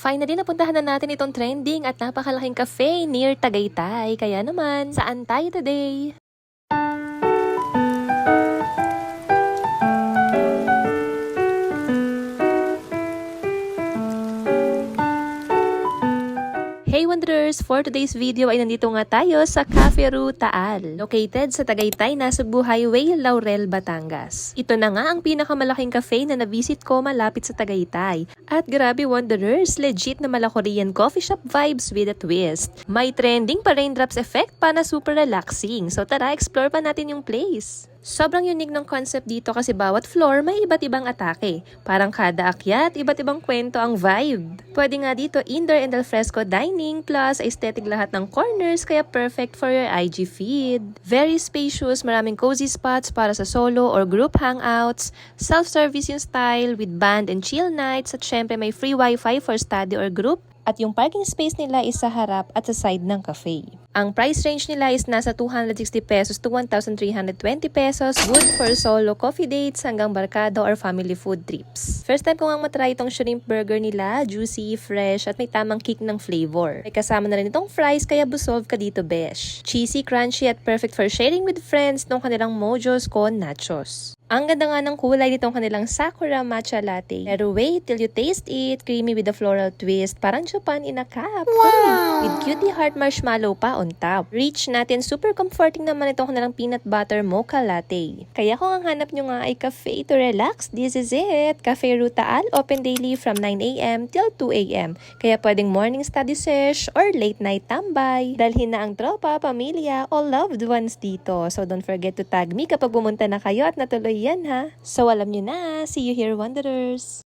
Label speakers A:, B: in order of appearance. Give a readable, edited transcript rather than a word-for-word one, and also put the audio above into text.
A: Finally, napuntahan na natin itong trending at napakalaking cafe near Tagaytay. Kaya naman, saan tayo today? Hey Wanderers! For today's video ay nandito nga tayo sa Cafe Ru Taal, located sa Tagaytay, Cebu Highway, Laurel, Batangas. Ito na nga ang pinakamalaking cafe na na-visit ko malapit sa Tagaytay. At grabe Wanderers, legit na mala-Korean coffee shop vibes with a twist. May trending pa raindrops effect pa na super relaxing. So tara, explore pa natin yung place. Sobrang unique ng concept dito kasi bawat floor may iba't ibang atake. Parang kada akyat, iba't ibang kwento ang vibe. Pwede nga dito indoor and alfresco dining plus aesthetic lahat ng corners kaya perfect for your IG feed. Very spacious, maraming cozy spots para sa solo or group hangouts, self-service yung style with band and chill nights at syempre may free wifi for study or group. At yung parking space nila is sa harap at sa side ng cafe. Ang price range nila is nasa 260 pesos to 1,320 pesos. Good for solo coffee dates hanggang barkada or family food trips. First time ko nga matry itong shrimp burger nila. Juicy, fresh at may tamang kick ng flavor. May kasama na rin itong fries kaya busog ka dito besh. Cheesy, crunchy at perfect for sharing with friends nung kanilang mojos con nachos. Ang ganda nga ng kulay nitong kanilang Sakura Matcha Latte. Pero wait till you taste it. Creamy with a floral twist. Parang Japan in a cup. Wow! With cutie heart marshmallow pa on top. Reach natin, super comforting naman itong kanilang peanut butter mocha latte. Kaya kung ang hanap nyo nga ay cafe to relax, this is it. Cafe Ru Taal, open daily from 9 a.m. till 2 a.m. Kaya pwedeng morning study sesh or late night tambay. Dalhin na ang tropa, pamilya, o loved ones dito. So don't forget to tag me kapag pumunta na kayo at natuloy yan ha. So alam nyo na, see you here Wanderers!